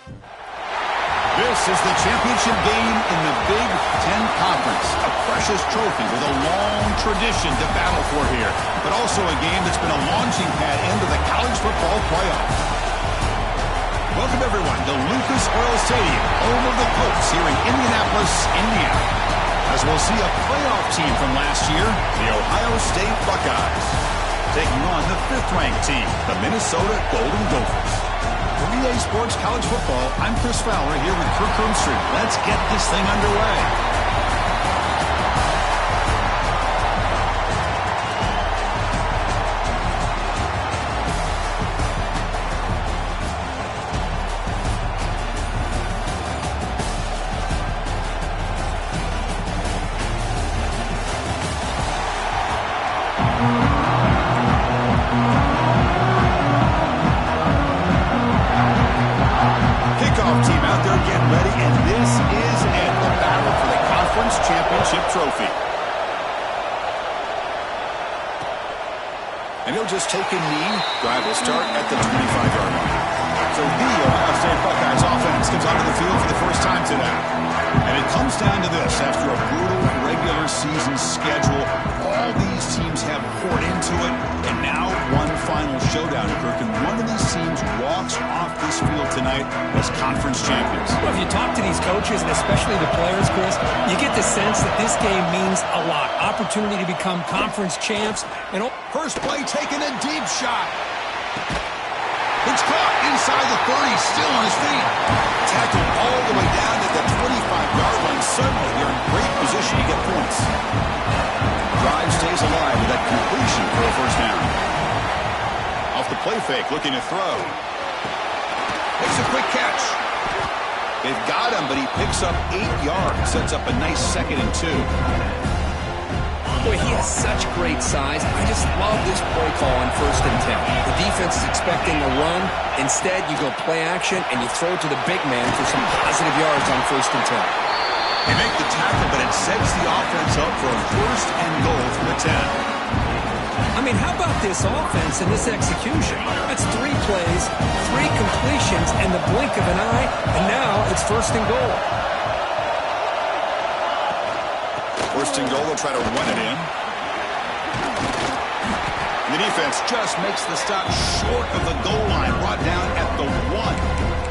This is the championship game in the Big Ten Conference. A precious trophy with a long tradition to battle for here, but also a game that's been a launching pad into the college football playoff. Welcome, everyone, to Lucas Oil Stadium, home of the Colts here in Indianapolis, Indiana. As we'll see a playoff team from last year, the Ohio State Buckeyes, taking on the 5th-ranked team, the Minnesota Golden Gophers. For EA Sports College Football, I'm Chris Fowler here with Kirk Hermstreet. Let's get this thing underway. Trophy. And he'll just take a knee. Drive will start at the 25-yard line. So the Ohio State Buckeyes offense comes onto the field for the first time today. And it comes down to this. After a brutal regular season schedule, all these teams have poured into it. And now one final showdown, Kirk. And one of these teams walks off this field tonight as conference champions. Well, if you talk to these coaches, and especially the players, Chris, you get the sense that this game means a lot. Opportunity to become conference champs. And first play taken, a deep shot. It's caught inside the 30, still on his feet. Tackled all the way down to the 25-yard line. Suddenly, they're in great position to get points. Drive stays alive with that completion for a first down. Off the play fake, looking to throw. Makes a quick catch. They've got him, but he picks up 8 yards. Sets up a nice 2nd and 2. Boy, he has such great size. I just love this play call on 1st and 10. The defense is expecting a run. Instead, you go play action, and you throw to the big man for some positive yards on 1st and 10. They make the tackle, but it sets the offense up for a 1st and goal from the 10. I mean, how about this offense and this execution? That's 3 plays, 3 completions, and the blink of an eye, and now it's 1st and goal. 1st and goal, they'll try to run it in. And the defense just makes the stop short of the goal line, brought down at the 1.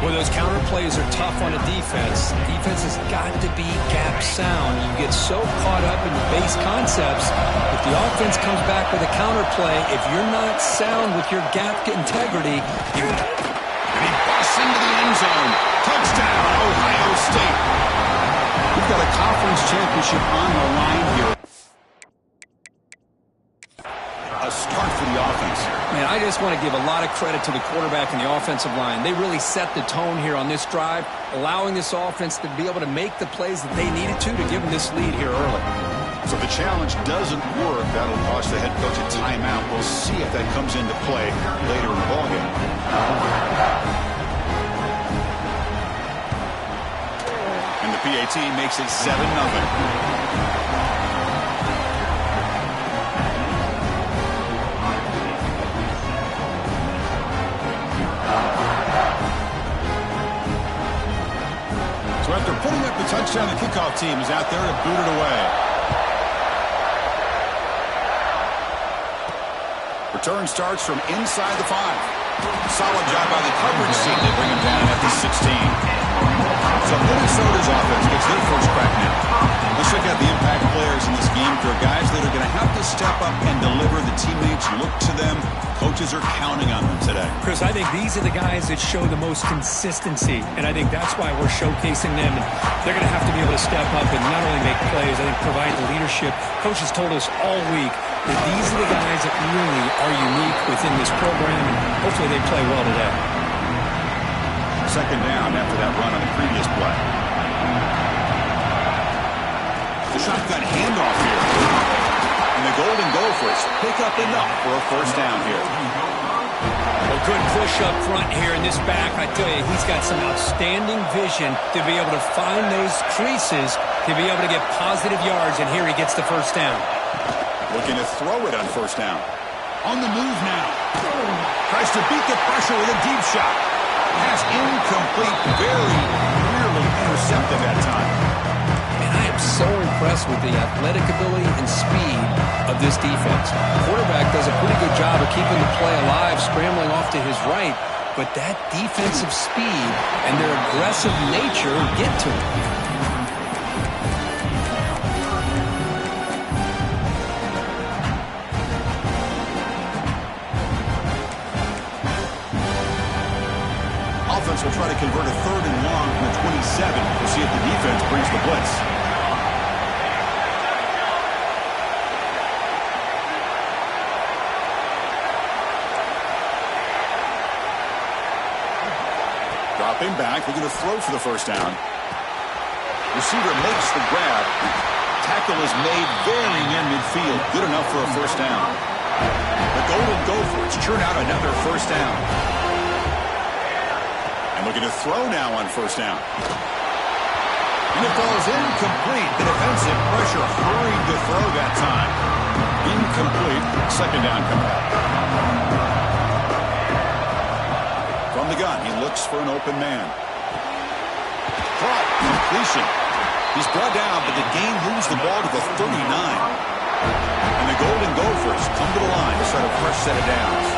Well, those counter plays are tough on a defense. Defense has got to be gap sound. You get so caught up in the base concepts. If the offense comes back with a counter play, if you're not sound with your gap integrity, you... And he busts into the end zone. Touchdown, Ohio State. We've got a conference championship on the line here. A start for the offense here. Man, I just want to give a lot of credit to the quarterback and the offensive line. They really set the tone here on this drive, allowing this offense to be able to make the plays that they needed to give them this lead here early. So if the challenge doesn't work, that'll cost the head coach a timeout. We'll see if that comes into play later in the ballgame. And the PAT makes it 7-0. So after putting up the touchdown, the kickoff team is out there to boot it away. Return starts from inside the 5. Solid job by the coverage team. They bring him down at the 16. So Minnesota's offense gets their first crack now. Let's check out the impact players in this game. For guys that are going to have to step up and deliver. The teammates look to them. Coaches are counting on them today. Chris, I think these are the guys that show the most consistency, and I think that's why we're showcasing them. And they're going to have to be able to step up and not only make plays, I think provide the leadership. Coaches told us all week that these are the guys that really are unique within this program, and hopefully they play well today. 2nd down after that run on the previous play. The shotgun handoff here. And the Golden Gophers pick up enough for a first down here. Well, good push up front here in this back. I tell you, he's got some outstanding vision to be able to find those creases, to be able to get positive yards, and here he gets the first down. Looking to throw it on first down. On the move now. Tries to beat the pressure with a deep shot. Pass intercepted that time. And I am so impressed with the athletic ability and speed of this defense. Quarterback does a pretty good job of keeping the play alive, scrambling off to his right, but that defensive speed and their aggressive nature get to him. Will try to convert a 3rd and long from the 27. We'll see if the defense brings the blitz. Dropping back, looking to throw for the first down. Receiver makes the grab. Tackle is made very near midfield. Good enough for a first down. The Golden Gophers churn out another first down. Looking to throw now on first down. And it falls incomplete. The defensive pressure hurried to throw that time. Incomplete. Second down coming up. From the gun, he looks for an open man. Caught. Completion. He's brought down, but the game moves the ball to the 39. And the Golden Gophers come to the line to start a fresh set of downs.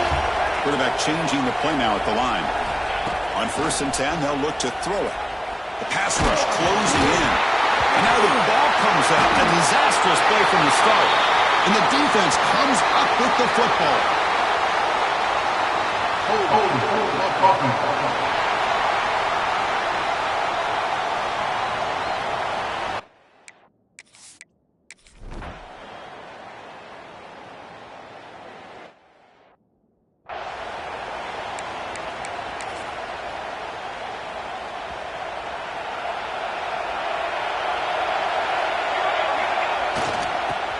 Quarterback changing the play now at the line. On 1st and 10, they'll look to throw it. The pass rush closing in. And now the ball comes out. A disastrous play from the start. And the defense comes up with the football.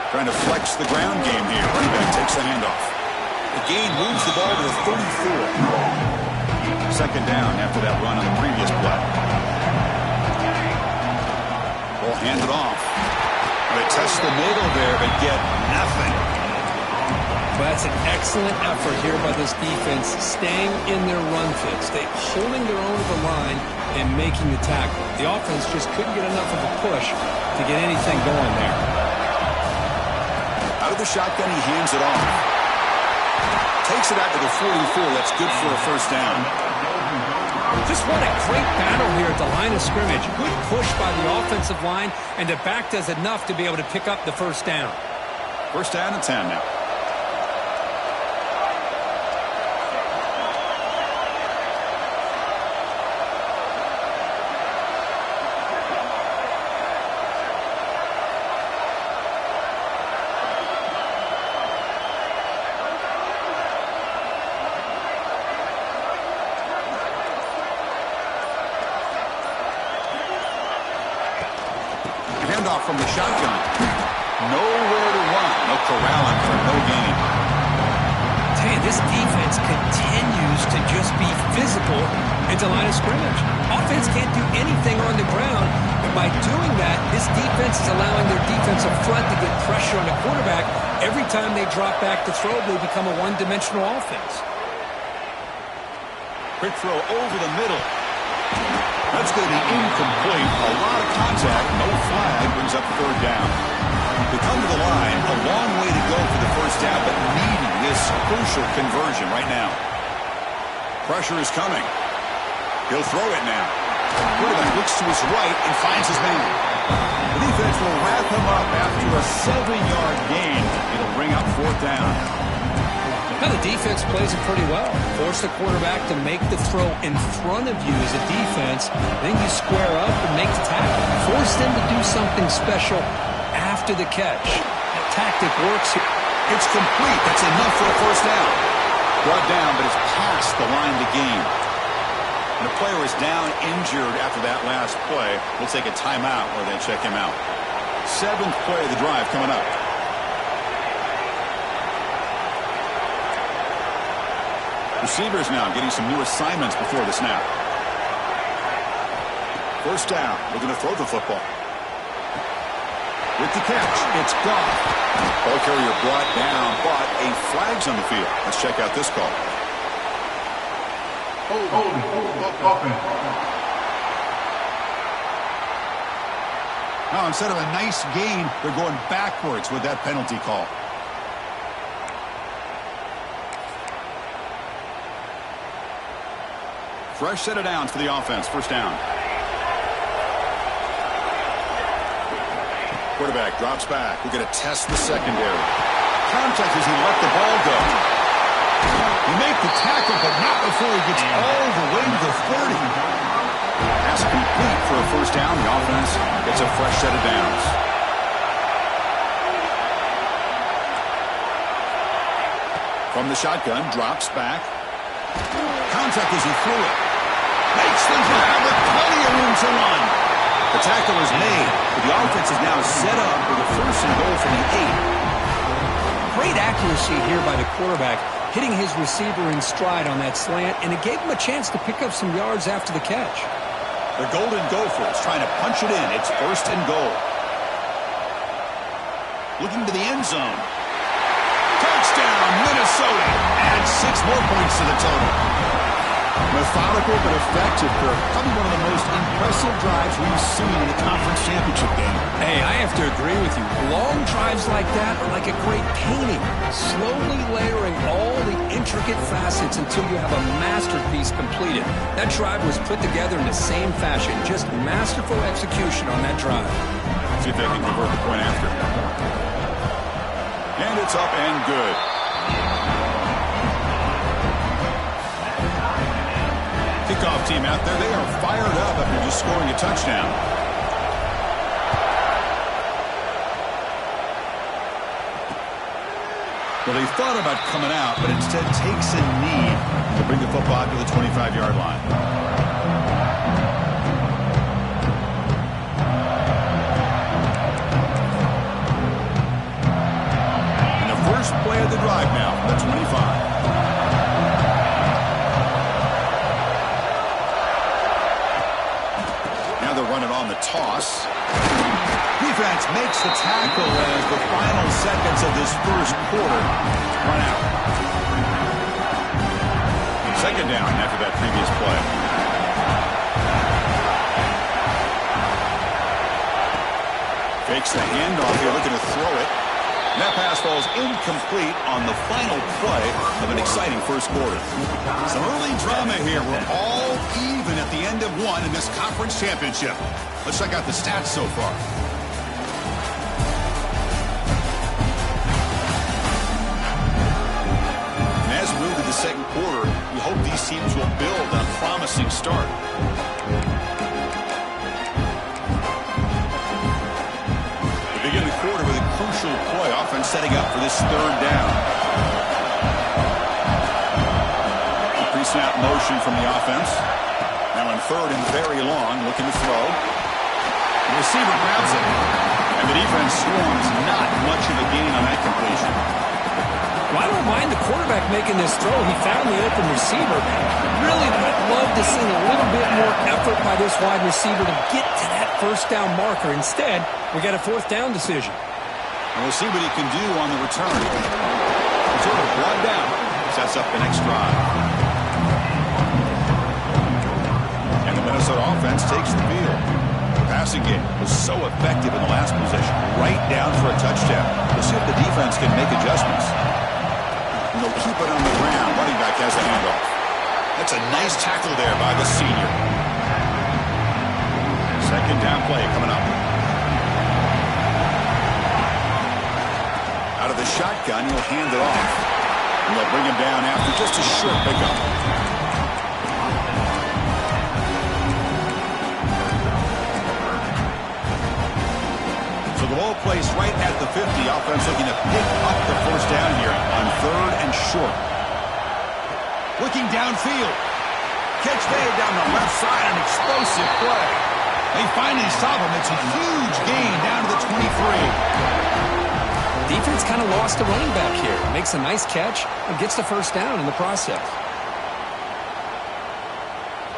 Trying to flex the ground game here. Running back takes the handoff. The gain moves the ball to the 34. Second down after that run on the previous play. Ball handed off. They test the middle there, but get nothing. Well, that's an excellent effort here by this defense, staying in their run fits. They holding their own to the line and making the tackle. The offense just couldn't get enough of a push to get anything going there. Out of the shotgun, he hands it off. Takes it out to the 44. That's good for a first down. Just what a great battle here at the line of scrimmage. Good push by the offensive line, and the back does enough to be able to pick up the first down. First down and 10 now. From the shotgun. Nowhere to run. No corralling for no gain. Tell you, this defense continues to just be physical at the line of scrimmage. Offense can't do anything on the ground, and by doing that, this defense is allowing their defensive front to get pressure on the quarterback. Every time they drop back to throw, they become a one-dimensional offense. Quick throw over the middle. That's going to be incomplete. A lot of contact. No flag. Brings up third down. They come to the line. A long way to go for the first down, but needing this crucial conversion right now. Pressure is coming. He'll throw it now. Quarterback looks to his right and finds his man. The defense will wrap him up after a 7-yard gain. It'll bring up fourth down. Now the defense plays it pretty well. Force the quarterback to make the throw in front of you as a defense. Then you square up and make the tackle. Force them to do something special after the catch. That tactic works here. It's complete. That's enough for a first down. Brought down, but it's past the line to gain. And the player is down injured after that last play. We'll take a timeout or then check him out. 7th play of the drive coming up. Receivers now getting some new assignments before the snap. First down. Looking to throw the football. With the catch, it's Goff. Ball carrier brought down, but a flag's on the field. Let's check out this call. Now, instead of a nice gain, they're going backwards with that penalty call. Fresh set of downs for the offense. First down. Quarterback drops back. We're going to test the secondary. Contact as he let the ball go. He made the tackle, but not before he gets all the way to the 30. Pass complete for a first down. The offense gets a fresh set of downs. From the shotgun, drops back. Contact as he threw it. Makes the grab with plenty of room to run. The tackle is made, but the offense is now set up with a first and goal from the 8. Great accuracy here by the quarterback, hitting his receiver in stride on that slant, and it gave him a chance to pick up some yards after the catch. The Golden Gophers trying to punch it in. It's first and goal. Looking to the end zone. Touchdown, Minnesota. And 6 more points to the total. Methodical but effective for probably one of the most impressive drives we've seen in the conference championship game. Hey, I have to agree with you. Long drives like that are like a great painting, slowly layering all the intricate facets until you have a masterpiece completed. That drive was put together in the same fashion, just masterful execution on that drive. See if they can convert the point after. And it's up and good. Kickoff team out there, they are fired up after just scoring a touchdown. Well, they thought about coming out, but instead takes a knee to bring the football to the 25-yard line. And the first play of the drive now from the 25. On the toss. Defense makes the tackle as the final seconds of this first quarter run out. Second down after that previous play. Fakes the handoff here, looking to throw it. And that pass falls incomplete on the final play of an exciting first quarter. Some early drama here. We're all even at the end of one in this conference championship. Let's check out the stats so far. And as we move to the second quarter, we hope these teams will build on a promising start. We begin the quarter with a crucial play. Offense setting up for this third down. Pre-snap motion from the offense. Now in third and very long, looking to throw. The receiver grabs it. And the defense swarms. Not much of a gain on that completion. Well, I don't mind the quarterback making this throw. He found the open receiver. Really, I'd love to see a little bit more effort by this wide receiver to get to that first down marker. Instead, we got a fourth down decision. And we'll see what he can do on the return. It's over one down. Sets up the next drive. And the Minnesota offense takes the field. The passing game was so effective in the last possession. Right down for a touchdown. We'll see if the defense can make adjustments. And they'll keep it on the ground. Running back has the handoff. That's a nice tackle there by the senior. Second down play coming up. Out of the shotgun, he'll hand it off. And they'll bring him down after just a short pickup. So the ball placed right at the 50. Offense looking to pick up the first down here on third and short. Looking downfield. Catch made down the left side, an explosive play. They finally stop him. It's a huge gain down to the 23. Defense kind of lost the running back here. Makes a nice catch and gets the first down in the process.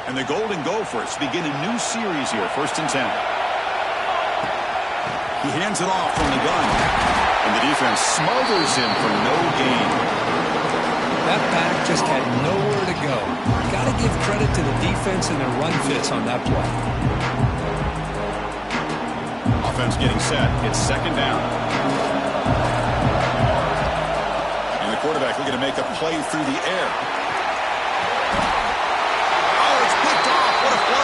And the Golden Gophers begin a new series here, 1st and 10. He hands it off from the gun. And the defense smothers him for no gain. That back just had nowhere to go. Got to give credit to the defense and their run fits on that play. offense getting set. It's second down. And the quarterback looking to make a play through the air. Oh, it's picked off. What a play.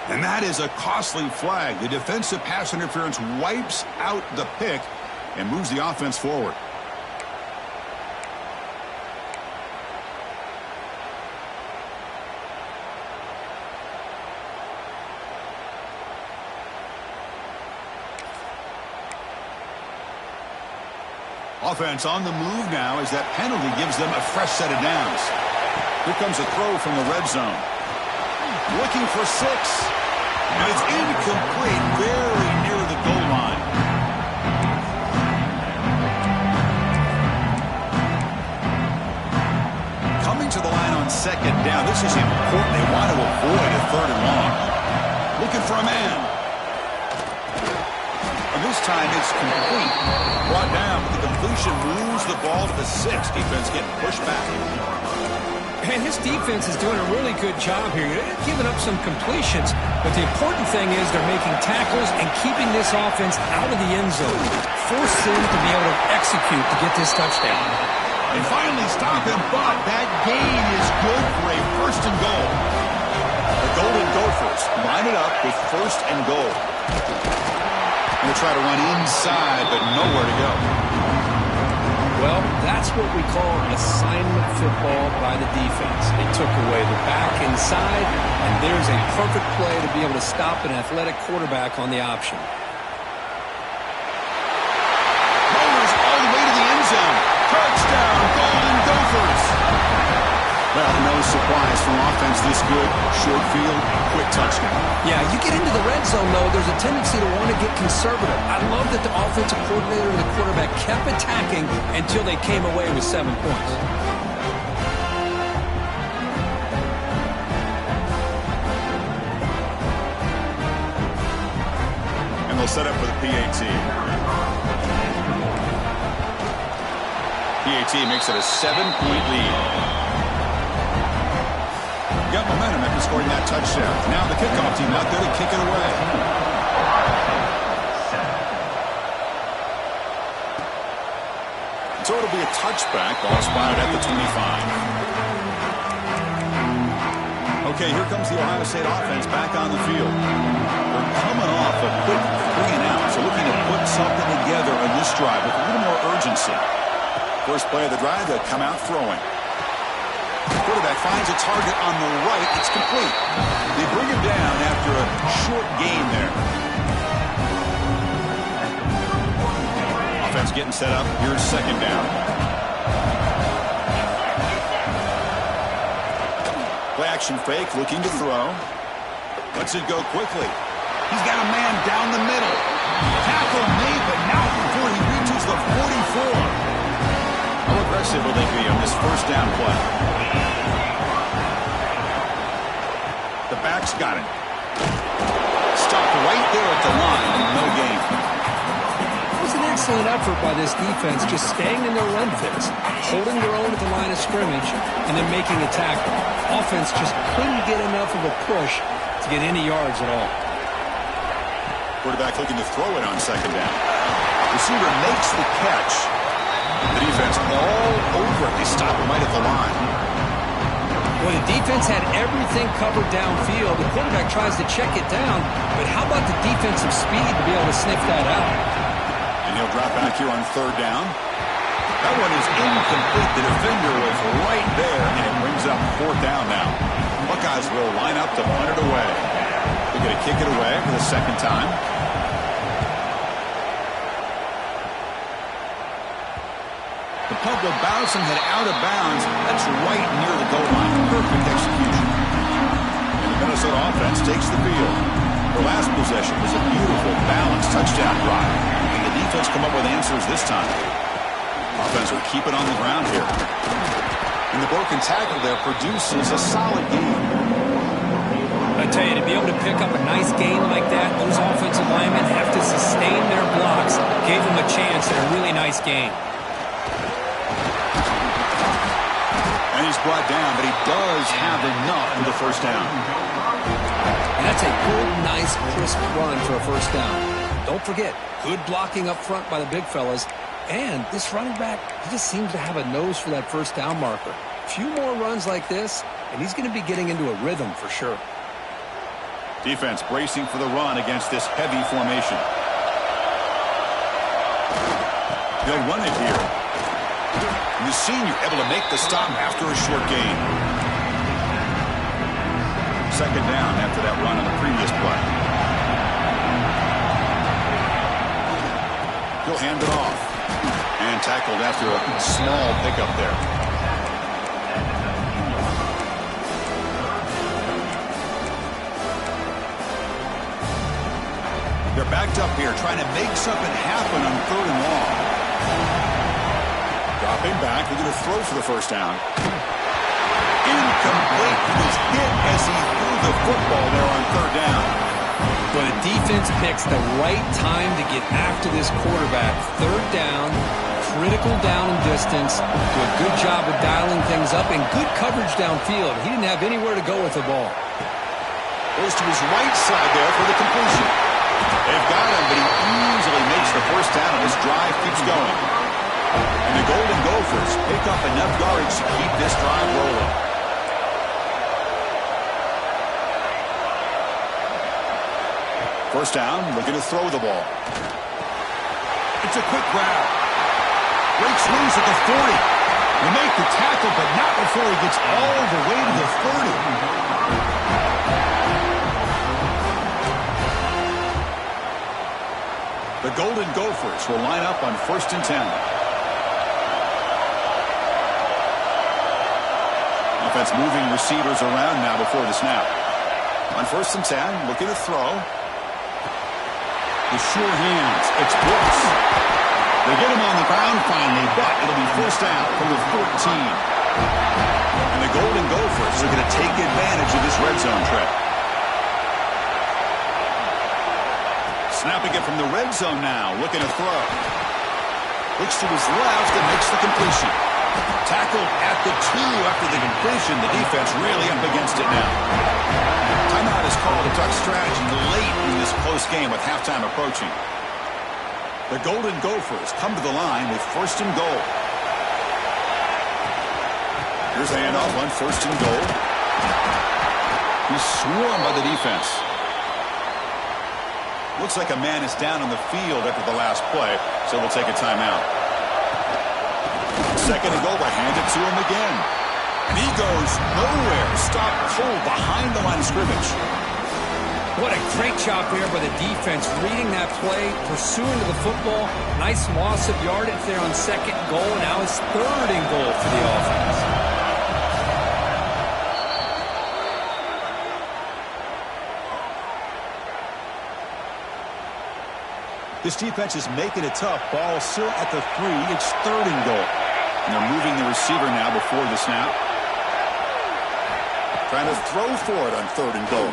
And that is a costly flag. The defensive pass interference wipes out the pick and moves the offense forward. Offense on the move now as that penalty gives them a fresh set of downs. Here comes a throw from the red zone. Looking for 6. And it's incomplete, very near the goal line. Coming to the line on second down. This is important. They want to avoid a 3rd and long. Looking for a man. And this time it's complete. Brought down, but the completion moves the ball to the 6. Defense getting pushed back. And his defense is doing a really good job here. They're giving up some completions, but the important thing is they're making tackles and keeping this offense out of the end zone. Force him to be able to execute to get this touchdown. They finally stop him, but that gain is good for a 1st and goal. The Golden Gophers line it up with 1st and goal. Going to try to run inside, but nowhere to go. Well, that's what we call assignment football by the defense. They took away the back inside, and there's a perfect play to be able to stop an athletic quarterback on the option. Rolls all the way to the end zone. Touchdown, Golden Gophers. Well, no surprise from offense this good. Short field, quick touchdown. Yeah, you get into the red zone, though, there's a tendency to want to get conservative. I love that the offensive coordinator and the quarterback kept attacking until they came away with 7 points. And they'll set up for the PAT. PAT makes it a 7-point lead. Got momentum after scoring that touchdown. Now the kickoff team out there to kick it away. So it'll be a touchback. Ball spotted at the 25. Okay, here comes the Ohio State offense back on the field. They're coming off a quick 3 and out, so looking to put something together on this drive with a little more urgency. First play of the drive, they'll come out throwing. Quarterback finds a target on the right. It's complete. They bring him down after a short gain there. Offense getting set up. Here's second down. Play action fake, looking to throw. Lets it go quickly. He's got a man down the middle. Tackle made, but not before he reaches the 44. How aggressive will they be on this first down play? The back's got it. Stopped right there at the line. No gain. It was an excellent effort by this defense, just staying in their run fits, holding their own at the line of scrimmage, and then making a tackle. Offense just couldn't get enough of a push to get any yards at all. Quarterback looking to throw it on second down. Receiver makes the catch. The defense all over it. They stop him right at the line. Well, the defense had everything covered downfield. The quarterback tries to check it down, but how about the defensive speed to be able to sniff that out? And he'll drop back here on third down. That one is incomplete. The defender was right there, and it brings up fourth down now. Buckeyes will line up to punt it away. They're going to kick it away for the second time. The punt will bounce and head out of bounds. That's right near the goal line. Perfect execution. And the Minnesota offense takes the field. Their last possession was a beautiful, balanced touchdown drive. And the defense come up with answers this time. Offense will keep it on the ground here. And the broken tackle there produces a solid game. I tell you, to be able to pick up a nice gain like that, those offensive linemen have to sustain their blocks Nice gain. And he's brought down, but he does have enough for the first down. And that's a good, nice, crisp run for a first down. Don't forget, good blocking up front by the big fellas. And this running back, he just seems to have a nose for that first down marker. A few more runs like this, and he's going to be getting into a rhythm for sure. Defense bracing for the run against this heavy formation. They'll run it here. And the senior able to make the stop after a short gain. Second down after that run on the previous play. He'll hand it off. And tackled after a small pickup there. They're backed up here, trying to make something happen on third and long. Dropping back, they're going to throw for the first down. Incomplete. He was hit as he threw the football there on third down. But the defense picks the right time to get after this quarterback. Third down, critical down and distance. Do a good job of dialing things up and good coverage downfield. He didn't have anywhere to go with the ball. Goes to his right side there for the completion. They've got him, but he easily makes the first down, and this drive keeps going. And the Golden Gophers pick up enough yardage to keep this drive rolling. First down, looking to throw the ball. It's a quick grab. Breaks loose at the 40. They make the tackle, but not before he gets all the way to the 30. The Golden Gophers will line up on 1st and 10. Offense moving receivers around now before the snap. On 1st and 10, looking to throw. The sure hands. It's Brooks. They get him on the ground finally, but it'll be first down from the 14. And the Golden Gophers are going to take advantage of this red zone trap. Snapping it from the red zone now, looking to throw. Looks to his left and makes the completion. Tackled at the 2 after the completion. The defense really up against it now. Timeout is called to talk strategy late in this close game with halftime approaching. The Golden Gophers come to the line with 1st and goal. Here's a handoff on 1st and goal. He's swarmed by the defense. Looks like a man is down on the field after the last play, so we'll take a timeout. 2nd and goal, but hand it to him again. And he goes nowhere. Stop cold behind the line of scrimmage. What a great job there by the defense, reading that play, pursuing to the football. Nice loss of yardage there on 2nd and goal. Now it's 3rd and goal for the offense. This defense is making it tough. Ball still at the 3. It's 3rd and goal. And they're moving the receiver now before the snap. Trying to throw for it on 3rd and goal.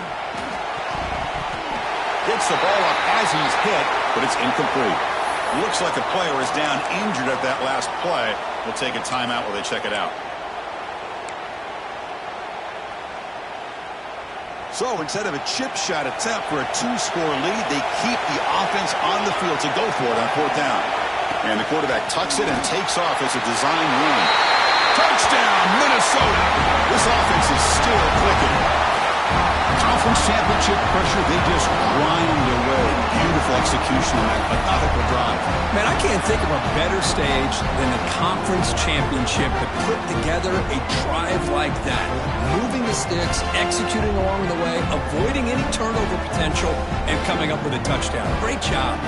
Gets the ball up as he's hit, but it's incomplete. Looks like a player is down injured at that last play. We'll take a timeout while they check it out. So instead of a chip shot attempt for a 2-score lead, they keep the offense on the field to go for it on 4th down. And the quarterback tucks it and takes off as a design run. Touchdown, Minnesota! This offense is still clicking. Conference championship pressure, they just grind away. Beautiful execution on that methodical drive. Man, I can't think of a better stage than the conference championship to put together a drive like that. Moving the sticks, executing along the way, avoiding any turnover potential, and coming up with a touchdown. Great job.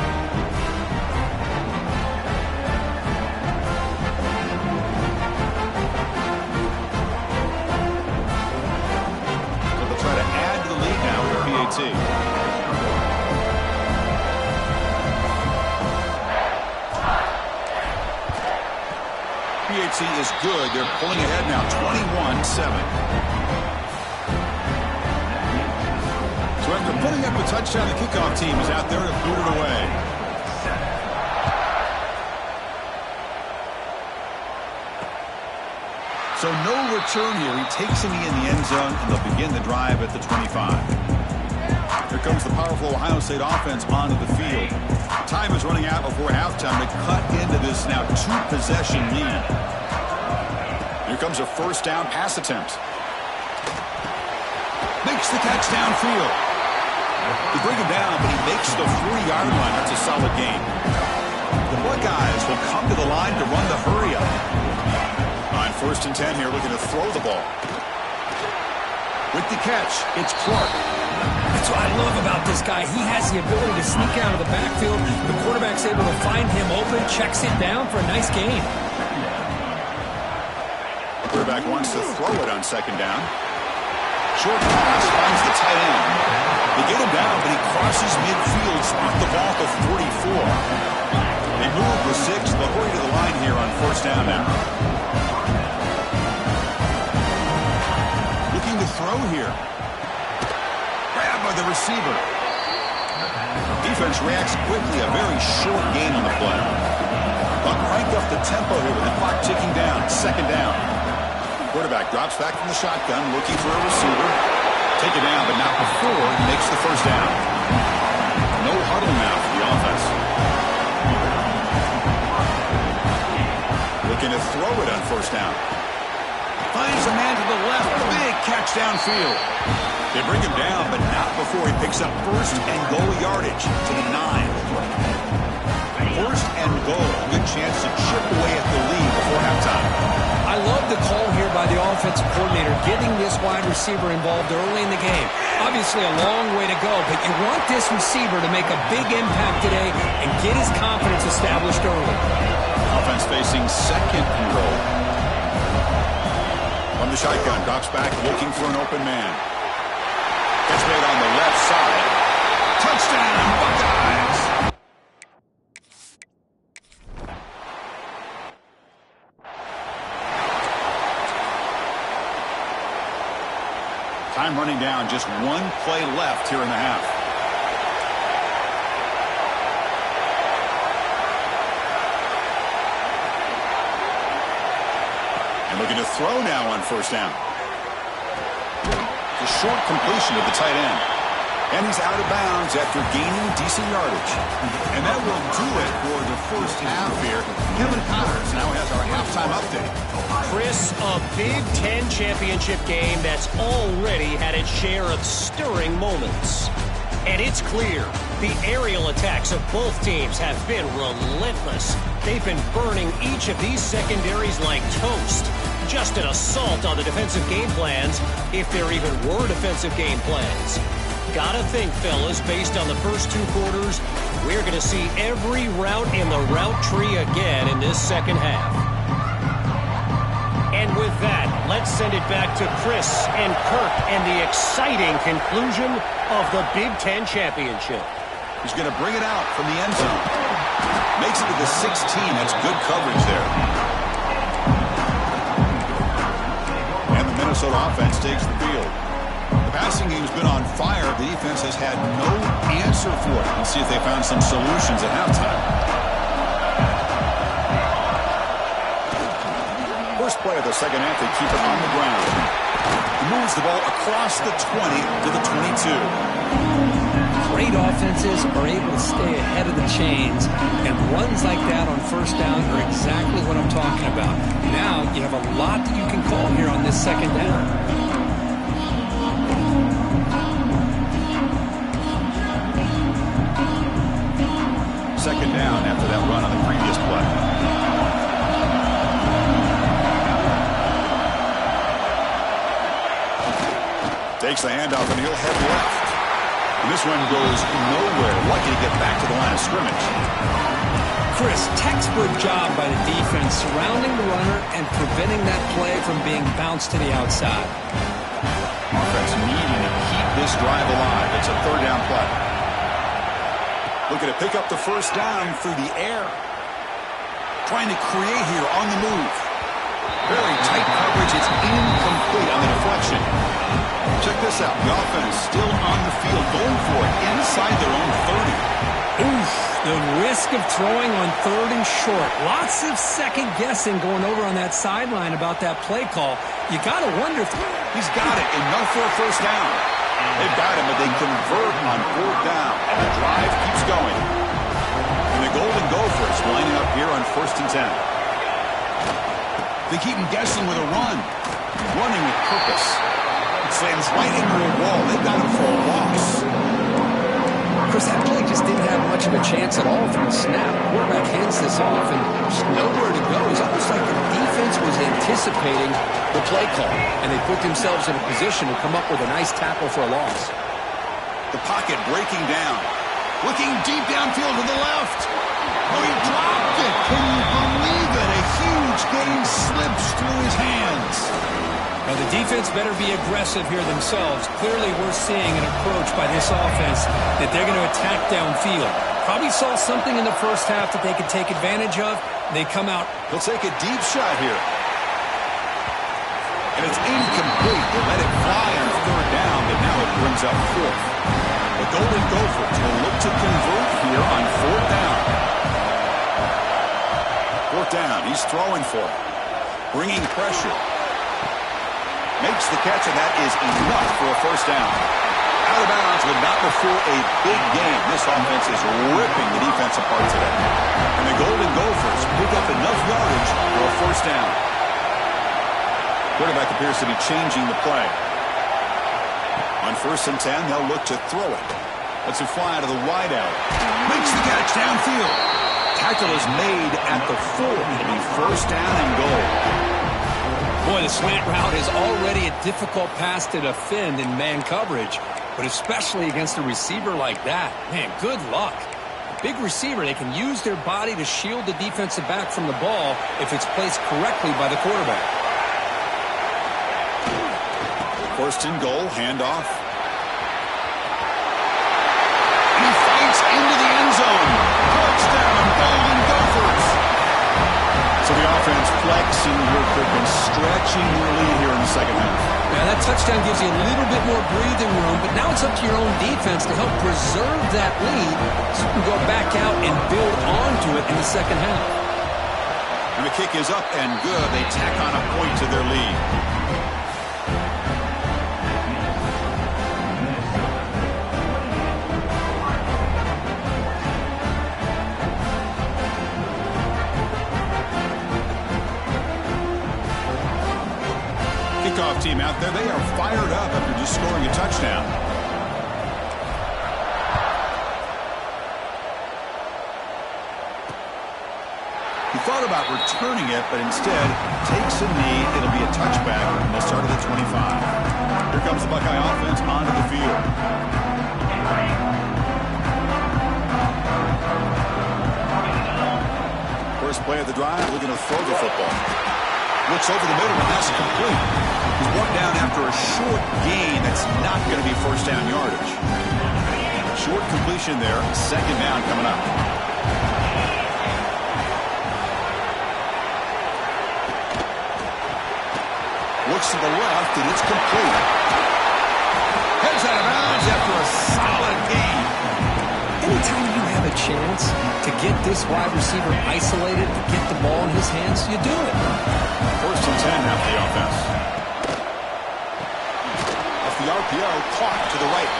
PHC is good. They're pulling ahead now, 21-7. So after putting up a touchdown, the kickoff team is out there to boot it away. So no return here. He takes him in the end zone, and they'll begin the drive at the 25. Here comes the powerful Ohio State offense onto the field. Time is running out before halftime to cut into this now two-possession lead. Here comes a first down pass attempt. Makes the catch downfield. They bring him down, but he makes the 40-yard line. That's a solid gain. The Buckeyes will come to the line to run the hurry-up. On 1st and 10 here, looking to throw the ball. With the catch, it's Clark. That's what I love about this guy. He has the ability to sneak out of the backfield. The quarterback's able to find him open, checks it down for a nice gain. The quarterback wants to throw it on 2nd down. Short pass finds the tight end. They get him down, but he crosses midfield, spot the ball to 44. They move with 6. They'll hurry to the line here on 1st down now. Looking to throw here. Grabbed by the receiver. Defense reacts quickly. A very short gain on the play. But crank up the tempo here with the clock ticking down. 2nd down. Quarterback drops back from the shotgun, looking for a receiver. Take it down, but not before he makes the 1st down. No huddle now for the offense. Looking to throw it on 1st down. Finds a man to the left. Big catch downfield. They bring him down, but not before he picks up 1st and goal yardage to the 9. 1st and goal. Good chance to chip away at the lead before halftime. I love the call here by the offensive coordinator, getting this wide receiver involved early in the game. Obviously a long way to go, but you want this receiver to make a big impact today and get his confidence established early. Offense facing 2nd and goal. From the shotgun, drops back, looking for an open man. Catch made on the left side. Touchdown, Buckeyes! Time running down, just 1 play left here in the half. And looking to throw now on 1st down. A short completion of the tight end. And he's out of bounds after gaining decent yardage. And that will do it for the 1st half here. Kevin Connors now has our halftime update. Chris, a Big Ten championship game that's already had its share of stirring moments. And it's clear, the aerial attacks of both teams have been relentless. They've been burning each of these secondaries like toast. Just an assault on the defensive game plans, if there even were defensive game plans. Gotta think, fellas, based on the first 2 quarters, we're going to see every route in the route tree again in this 2nd half. And with that, let's send it back to Chris and Kirk and the exciting conclusion of the Big Ten Championship. He's going to bring it out from the end zone. Makes it to the 16. That's good coverage there. And the Minnesota offense takes the field. The passing game's been on fire. The defense has had no answer for it. Let's see if they found some solutions at halftime. First play of the 2nd half, they keep it on the ground. He moves the ball across the 20 to the 22. Great offenses are able to stay ahead of the chains, and runs like that on 1st down are exactly what I'm talking about. Now you have a lot that you can call here on this 2nd down. 2nd down after that run on the previous play. Takes the handoff and he'll head left. And this one goes nowhere. Lucky to get back to the line of scrimmage. Chris, textbook job by the defense surrounding the runner and preventing that play from being bounced to the outside. Offense needing to keep this drive alive. It's a 3rd down play. Looking to pick up the 1st down through the air. Trying to create here on the move. Very tight coverage. It's incomplete on the deflection. Check this out. The offense still on the field, going for it inside their own 30. Oof, the risk of throwing on 3rd and short. Lots of second guessing going over on that sideline about that play call. You got to wonder if he's got it. Enough for a first down. They've got him, but they convert on 4th down, and the drive keeps going. And the Golden Gophers lining up here on 1st and 10. They keep him guessing with a run. Running with purpose. It slams right into a wall. They've got him for a loss. Chris, that play just didn't have much of a chance at all from the snap. Quarterback hands this off, and there's nowhere to go. It's almost like the defense was anticipating the play call, and they put themselves in a position to come up with a nice tackle for a loss. The pocket breaking down. Looking deep downfield to the left. Oh, he dropped it. Can you believe it? A huge gain slips through his hands. Now, the defense better be aggressive here themselves. Clearly, we're seeing an approach by this offense that they're going to attack downfield. Probably saw something in the first half that they could take advantage of. They come out. He'll take a deep shot here. And it's incomplete. They let it fly on 3rd down, but now it brings up 4th. The Golden Gophers will look to convert here on 4th down. 4th down. He's throwing for it. Bringing pressure. Makes the catch, and that is enough for a first down. Out of bounds, but not before a big game. This offense is ripping the defense apart today. And the Golden Gophers pick up enough yardage for a first down. Quarterback appears to be changing the play. On 1st and 10, they'll look to throw it. Lets it fly out of the wideout. Makes the catch downfield. Tackle is made at the 4. It'll be first down and goal. Boy, the slant route is already a difficult pass to defend in man coverage, but especially against a receiver like that. Man, good luck. A big receiver, they can use their body to shield the defensive back from the ball if it's placed correctly by the quarterback. 1st and goal, handoff. He fights into the end zone. Touchdown, Golden Gophers. So the offense flexing here quick and stretching their lead here in the second half. Yeah, that touchdown gives you a little bit more breathing room, but now it's up to your own defense to help preserve that lead so you can go back out and build onto it in the second half. And the kick is up and good. They tack on a point to their lead. Kickoff team out there. They are fired up after just scoring a touchdown. He thought about returning it, but instead takes a knee. It'll be a touchback, and they'll start at the 25. Here comes the Buckeye offense onto the field. First play of the drive, looking to throw the football. Looks over the middle, and that's complete. He's brought down after a short gain. That's not going to be first down yardage. Short completion there. Second down coming up. Looks to the left, and it's complete. Heads out of bounds after a solid gain. Anytime you have a chance to get this wide receiver isolated, to get the ball in his hands, you do it. 1st and 10 now for the offense. Off the RPO, caught to the right.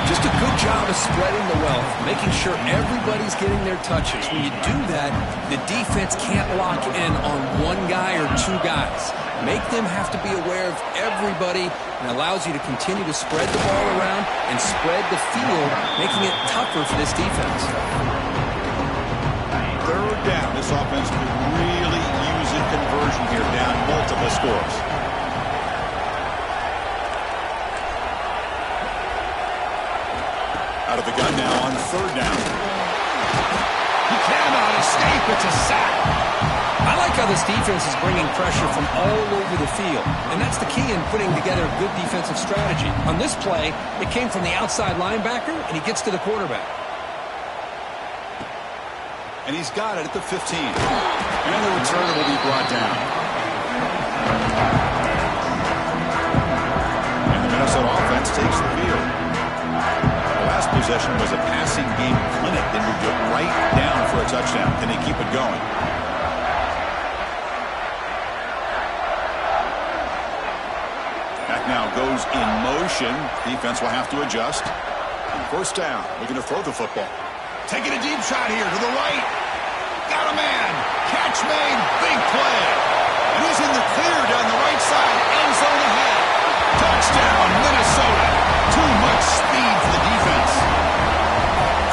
Just a good job of spreading the wealth, making sure everybody's getting their touches. When you do that, the defense can't lock in on one guy or two guys. Make them have to be aware of everybody, and allows you to continue to spread the ball around and spread the field, making it tougher for this defense. 3rd down. This offense could really use a conversion here, down multiple scores. Out of the gun now on 3rd down. He cannot escape. It's a sack. I like how this defense is bringing pressure from all over the field, and that's the key in putting together a good defensive strategy. On this play, it came from the outside linebacker, and he gets to the quarterback. And he's got it at the 15. And the return will be brought down. And the Minnesota offense takes the field. The last possession was a passing game clinic. They moved it right down for a touchdown. Can they keep it going? Back now goes in motion. Defense will have to adjust. First down, looking to throw the football. Taking a deep shot here to the right. Got a man. Catch made. Big play. And he's in the clear down the right side. End zone ahead. Touchdown, Minnesota. Too much speed for the defense.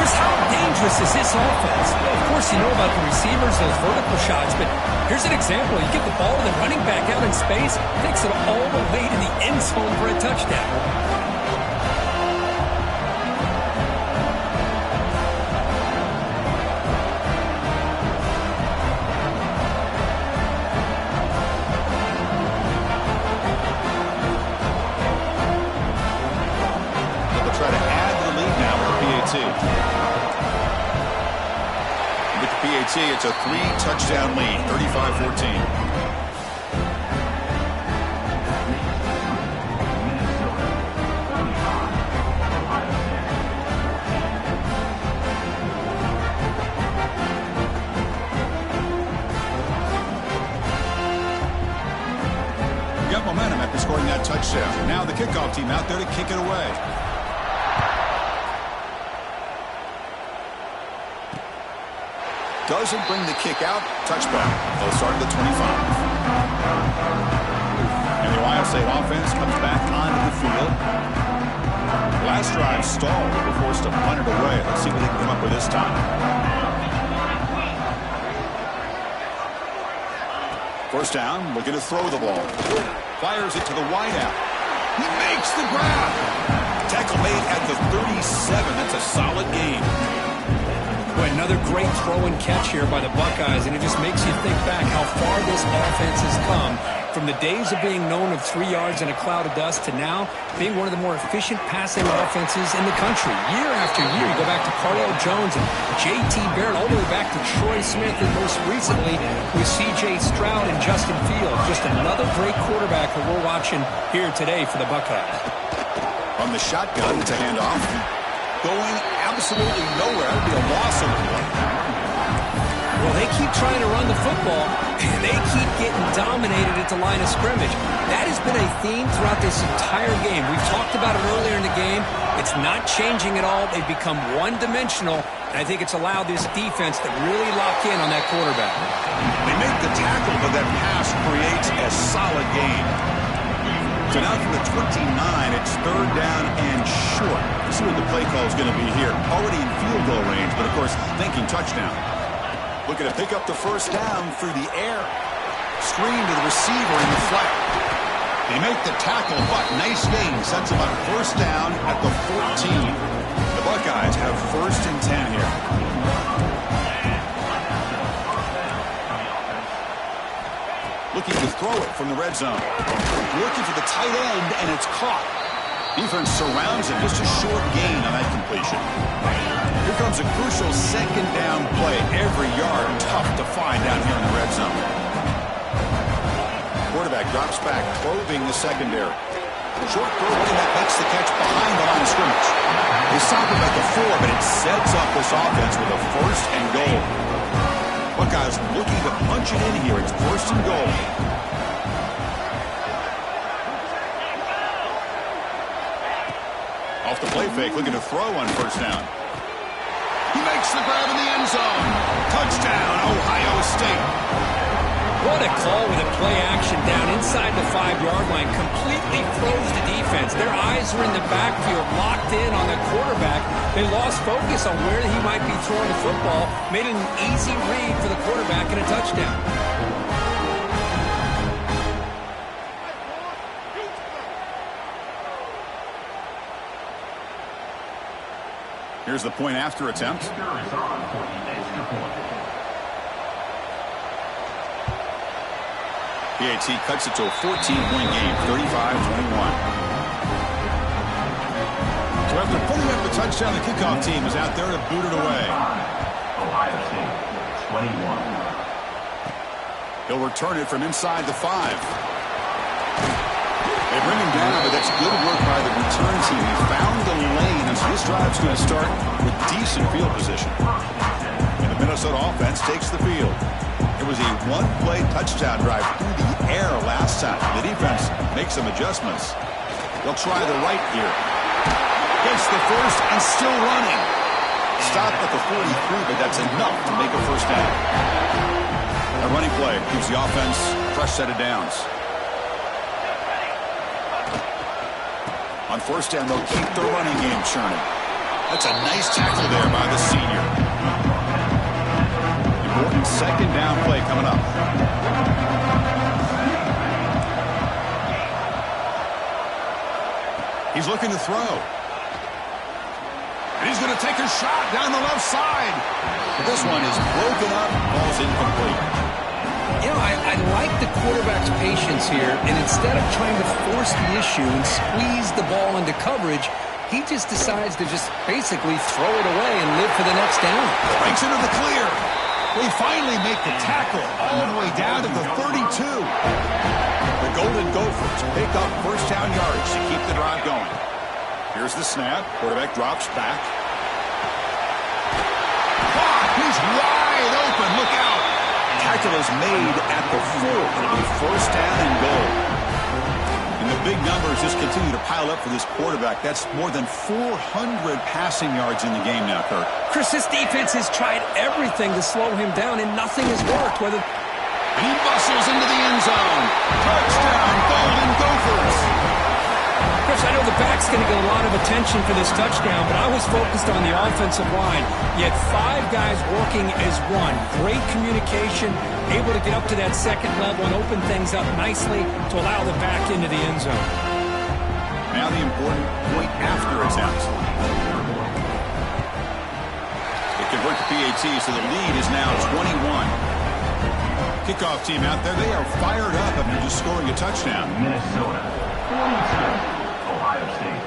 Chris, how dangerous is this offense? Well, of course, you know about the receivers, those vertical shots, but here's an example. You get the ball to the running back out in space, takes it all the way to the end zone for a touchdown. With the PAT, it's a 3-touchdown lead, 35-14. Got momentum after scoring that touchdown. Now the kickoff team out there to kick it away. Doesn't bring the kick out. Touchback. They'll start at the 25. And the Ohio State offense comes back onto the field. Last drive stalled. They were forced to punt it away. Let's see what they can come up with this time. First down, looking to throw the ball. Fires it to the wideout. He makes the grab. Tackle made at the 37. That's a solid gain. Boy, another great throw and catch here by the Buckeyes, and it just makes you think back how far this offense has come from the days of being known of 3 yards in a cloud of dust to now being one of the more efficient passing offenses in the country. Year after year, you go back to Cardale Jones and J.T. Barrett, all the way back to Troy Smith, and most recently with C.J. Stroud and Justin Fields. Just another great quarterback that we're watching here today for the Buckeyes. From the shotgun, it's a handoff. Going absolutely nowhere. It would be a loss of the play. Well, they keep trying to run the football, and they keep getting dominated at the line of scrimmage. That has been a theme throughout this entire game. We've talked about it earlier in the game. It's not changing at all. They've become one-dimensional, and I think it's allowed this defense to really lock in on that quarterback. They make the tackle, but that pass creates a solid gain. So now from the 29, it's third down and short. Let's see what the play call is going to be here. Already in field goal range, but of course, thinking touchdown. Looking to pick up the first down through the air. Screen to the receiver in the flat. They make the tackle, but nice gain. Sets them on first down at the 14. The Buckeyes have first and 10 here. Looking to throw it from the red zone. Looking for the tight end, and it's caught. Defense surrounds him. Just a short gain on that completion. Here comes a crucial second down play. Every yard tough to find down here in the red zone. Quarterback drops back, probing the secondary. Short throw, running back makes the catch behind the line of scrimmage. They stop him at the 4, but it sets up this offense with a first and goal. Buckeyes looking to punch it in here. It's first and goal. Off the play fake, looking to throw on first down. He makes the grab in the end zone. Touchdown, Ohio State. What a call with a play action down inside the 5-yard line. Completely froze the defense. Their eyes were in the backfield, locked in on the quarterback. They lost focus on where he might be throwing the football. Made an easy read for the quarterback and a touchdown. Here's the point after attempt. PAT cuts it to a 14-point game, 35-21. So after pulling up the touchdown, the kickoff team is out there to boot it away. Ohio State, 21. He'll return it from inside the 5. They bring him down, but that's good work by the return team. He found the lane, and so this drive's going to start with decent field position. And the Minnesota offense takes the field. It was a one-play touchdown drive through the air last time. The defense makes some adjustments. They'll try the right here. Gets the first and still running. Stopped at the 43, but that's enough to make a first down. A running play gives the offense a fresh set of downs. On first down, they'll keep the running game churning. That's a nice tackle there by the senior. Important second down play coming up. He's looking to throw. And he's going to take a shot down the left side. But this one is broken up, ball's incomplete. You know, I like the quarterback's patience here, and instead of trying to force the issue and squeeze the ball into coverage, he just decides to just basically throw it away and live for the next down. Breaks into the clear. They finally make the tackle all the way down to the 32. The Golden Gophers pick up first down yardage to keep the drive going. Here's the snap. Quarterback drops back. He's wide open. Look out. Tackle is made at the 4. It'll be first down and goal. And the big numbers just continue to pile up for this quarterback. That's more than 400 passing yards in the game now, Kurt. Chris, this defense has tried everything to slow him down, and nothing has worked. And he bustles into the end zone. Touchdown, Golden Gophers. Chris, I know the back's going to get a lot of attention for this touchdown, but I was focused on the offensive line. You had 5 guys working as one. Great communication, able to get up to that second level and open things up nicely to allow the back into the end zone. Now the important point after attempt. They convert the PAT, so the lead is now 21. Kickoff team out there, they are fired up after just scoring a touchdown. Minnesota 42. Ohio State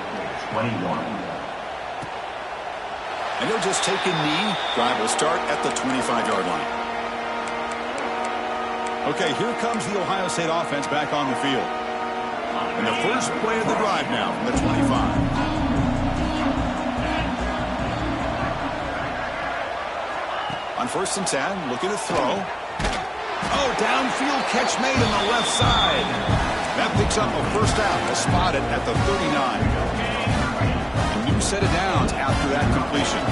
21. And they'll just take a knee. Drive will start at the 25-yard line. Okay, here comes the Ohio State offense back on the field. And the first play of the drive now from the 25. On first and 10, looking to throw. Oh, downfield catch made on the left side. That picks up a first down. They'll spot it at the 39. A new set of downs after that completion.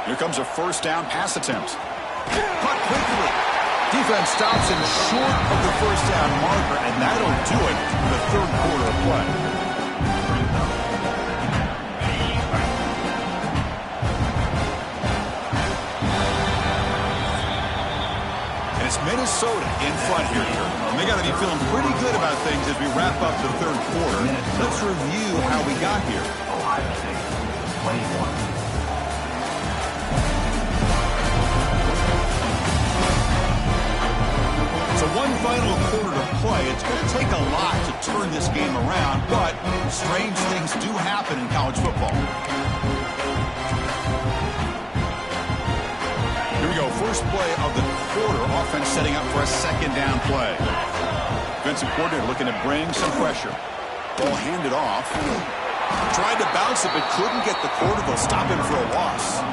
Here comes a first down pass attempt. Cut quickly. Defense stops him short of the first down marker, and that'll do it for the third quarter of play. It's Minnesota in front here, Kurt. They got to be feeling pretty good about things as we wrap up the third quarter. Let's review how we got here. Ohio State 21. So one final quarter to play. It's going to take a lot to turn this game around, but strange things do happen in college football. Here we go. First play of the quarter. Offense setting up for a second down play. Defensive coordinator looking to bring some pressure. Ball handed off. Tried to bounce it, but couldn't get the quarter. They'll stop him for a loss.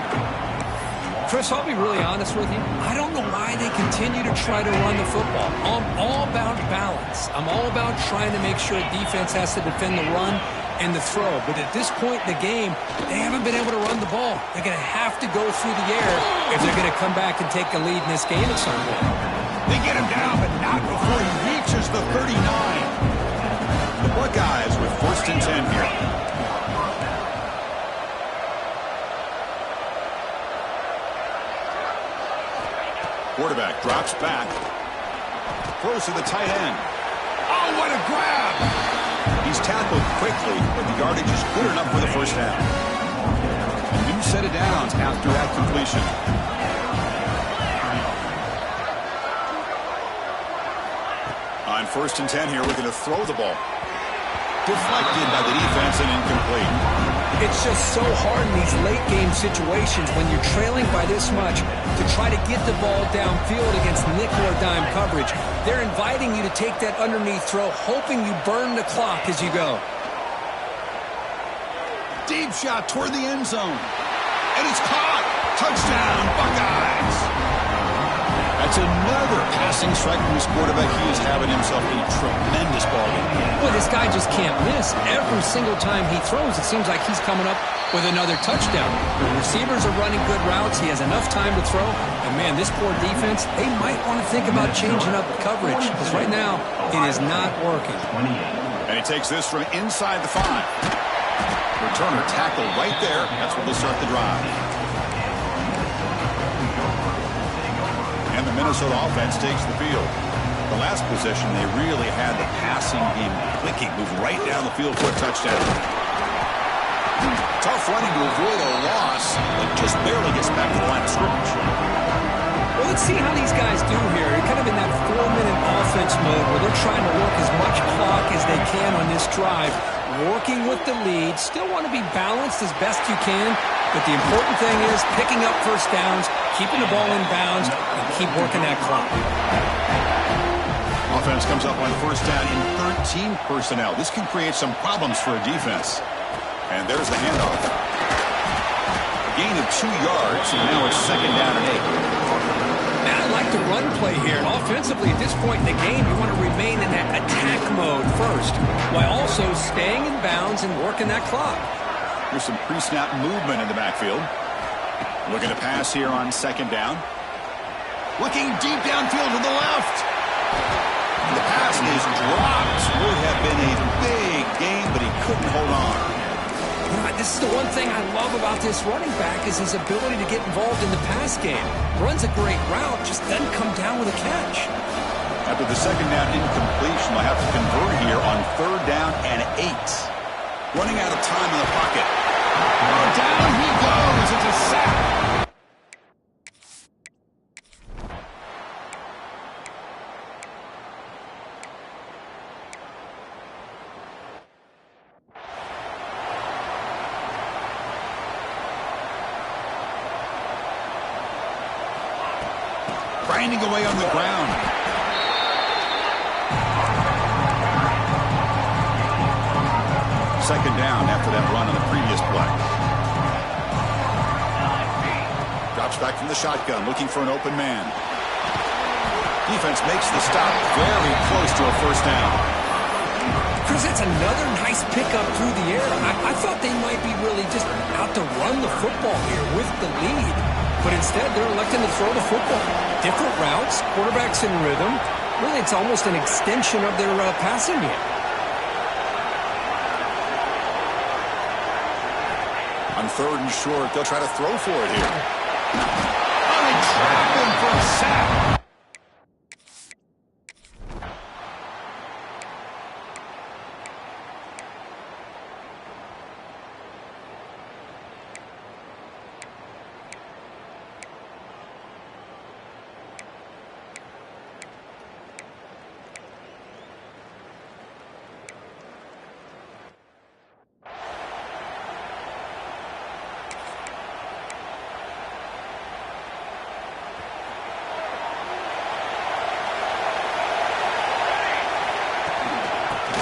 Chris, I'll be really honest with you. I don't know why they continue to try to run the football. I'm all about balance. I'm all about trying to make sure defense has to defend the run and the throw. But at this point in the game, they haven't been able to run the ball. They're going to have to go through the air if they're going to come back and take a lead in this game at some point. They get him down, but not before he reaches the 39. The Buckeyes with first and 10 here. Quarterback drops back. Throws to the tight end. Oh, what a grab! He's tackled quickly, but the yardage is good enough for the first down. A new set of downs after that completion. On first and 10 here, we're going to throw the ball. Deflected by the defense and incomplete. It's just so hard in these late-game situations when you're trailing by this much to try to get the ball downfield against nickel or dime coverage. They're inviting you to take that underneath throw, hoping you burn the clock as you go. Deep shot toward the end zone. And it's caught. Touchdown, Buckeyes. That's another passing strike from his quarterback. He is having himself a tremendous ball game. Boy, this guy just can't miss. Every single time he throws, it seems like he's coming up with another touchdown. The receivers are running good routes. He has enough time to throw. And, man, this poor defense, they might want to think about changing up coverage because right now it is not working. And he takes this from inside the 5. Returner tackle right there. That's where they'll start the drive. And the Minnesota offense takes the field. The last possession, they really had the passing game clicking. Moved right down the field for a touchdown. Tough running to avoid a loss, but just barely gets back to the line of scrimmage. Well, let's see how these guys do here. They're kind of in that 4-minute offense mode where they're trying to work as much clock as they can on this drive. Working with the lead. Still want to be balanced as best you can. But the important thing is picking up first downs, keeping the ball in bounds, and keep working that clock. Offense comes up on first down in 13 personnel. This can create some problems for a defense. And there's the handoff. A gain of 2 yards, and now it's second down and 8. Man, I like the run play here. And offensively, at this point in the game, you want to remain in that attack mode first, while also staying in bounds and working that clock. There's some pre-snap movement in the backfield. Looking to pass here on second down. Looking deep downfield to the left. The pass is dropped. Would have been a big gain, but he couldn't hold on. This is the one thing I love about this running back is his ability to get involved in the pass game. Runs a great route, just doesn't come down with a catch. After the second down incompletion, they'll have to convert here on third down and 8. Running out of time in the pocket. Oh, down he goes. It's a sack. Grinding away on the ground. Second down after that run on the previous play. Drops back from the shotgun, looking for an open man. Defense makes the stop very close to a first down. Chris, it's another nice pickup through the air. I thought they might be really just out to run the football here with the lead. But instead, they're electing to throw the football. Different routes, quarterbacks in rhythm. Really, it's almost an extension of their passing game. On third and short, they'll try to throw for it here. Oh, they trap him for a sack.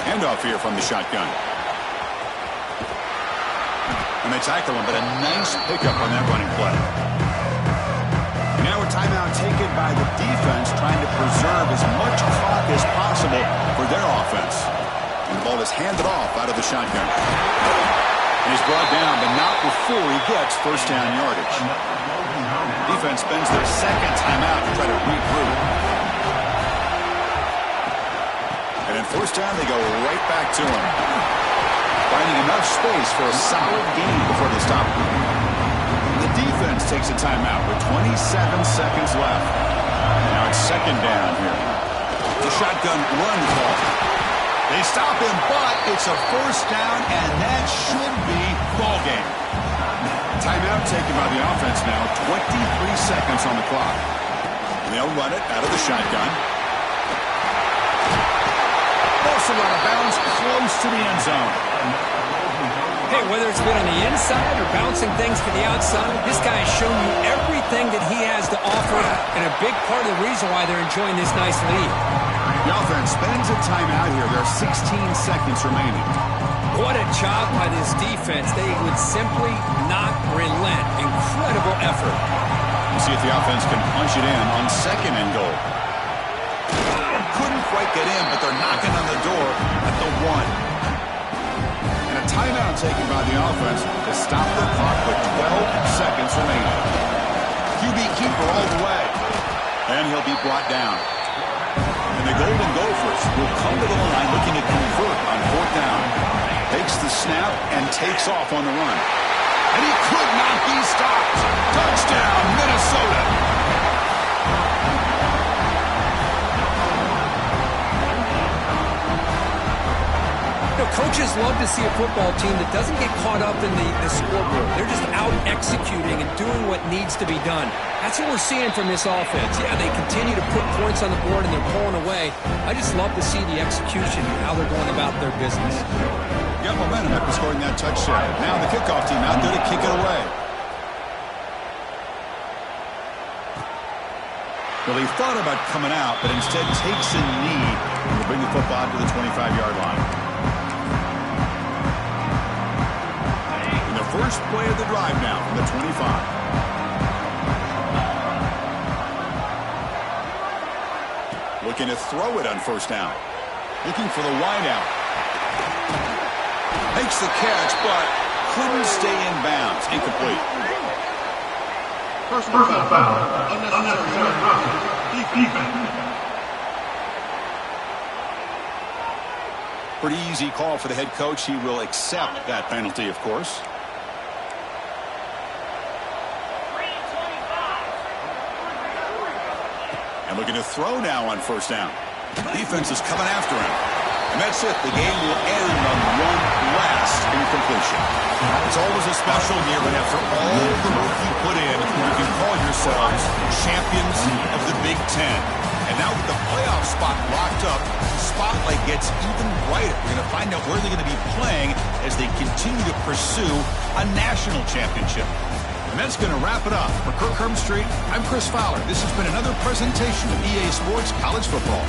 Handoff here from the shotgun. And they tackle him, but a nice pickup on that running play. Now a timeout taken by the defense, trying to preserve as much clock as possible for their offense. And the ball is handed off out of the shotgun. And he's brought down, but not before he gets first down yardage. Defense spends their second timeout to try to regroup. And in first down, they go right back to him. Finding enough space for a solid gain before they stop him. The defense takes a timeout with 27 seconds left. Now it's second down here. The shotgun run call. They stop him, but it's a first down, and that should be ball game. Timeout taken by the offense now. 23 seconds on the clock. And they'll run it out of the shotgun. Also out of bounds, close to the end zone. Hey, whether it's been on the inside or bouncing things to the outside, this guy has shown you everything that he has to offer, and a big part of the reason why they're enjoying this nice lead. The offense spends a timeout here. There are 16 seconds remaining. What a job by this defense. They would simply not relent. Incredible effort. We'll see if the offense can punch it in on second and goal. Couldn't quite get in, but they're knocking on the door at the 1. And a timeout taken by the offense to stop the clock with 12 seconds remaining. QB keeper all the way. And he'll be brought down. And the Golden Gophers will come to the line looking to convert on 4th down. Takes the snap and takes off on the run. And he could not be stopped. Touchdown, Minnesota. Coaches love to see a football team that doesn't get caught up in the scoreboard. They're just out executing and doing what needs to be done. That's what we're seeing from this offense. Yeah, they continue to put points on the board and they're pulling away. I just love to see the execution and how they're going about their business. Got momentum after scoring that touchdown. Now the kickoff team out there to kick it away. Well, he thought about coming out, but instead takes a knee and will bring the football to the 25-yard line. First play of the drive now from the 25. Looking to throw it on 1st down. Looking for the wideout. Makes the catch, but couldn't stay in bounds. Incomplete. Personal foul. Unnecessary roughing. Defense. Pretty easy call for the head coach. He will accept that penalty, of course. And looking to throw now on 1st down. Defense is coming after him. And that's it. The game will end on one last incompletion. It's always a special year, but after all the work you put in, you can call yourselves champions of the Big Ten. And now with the playoff spot locked up, the spotlight gets even brighter. We're going to find out where they're going to be playing as they continue to pursue a national championship. And that's going to wrap it up. For Kirk Street, I'm Chris Fowler. This has been another presentation of EA Sports College Football.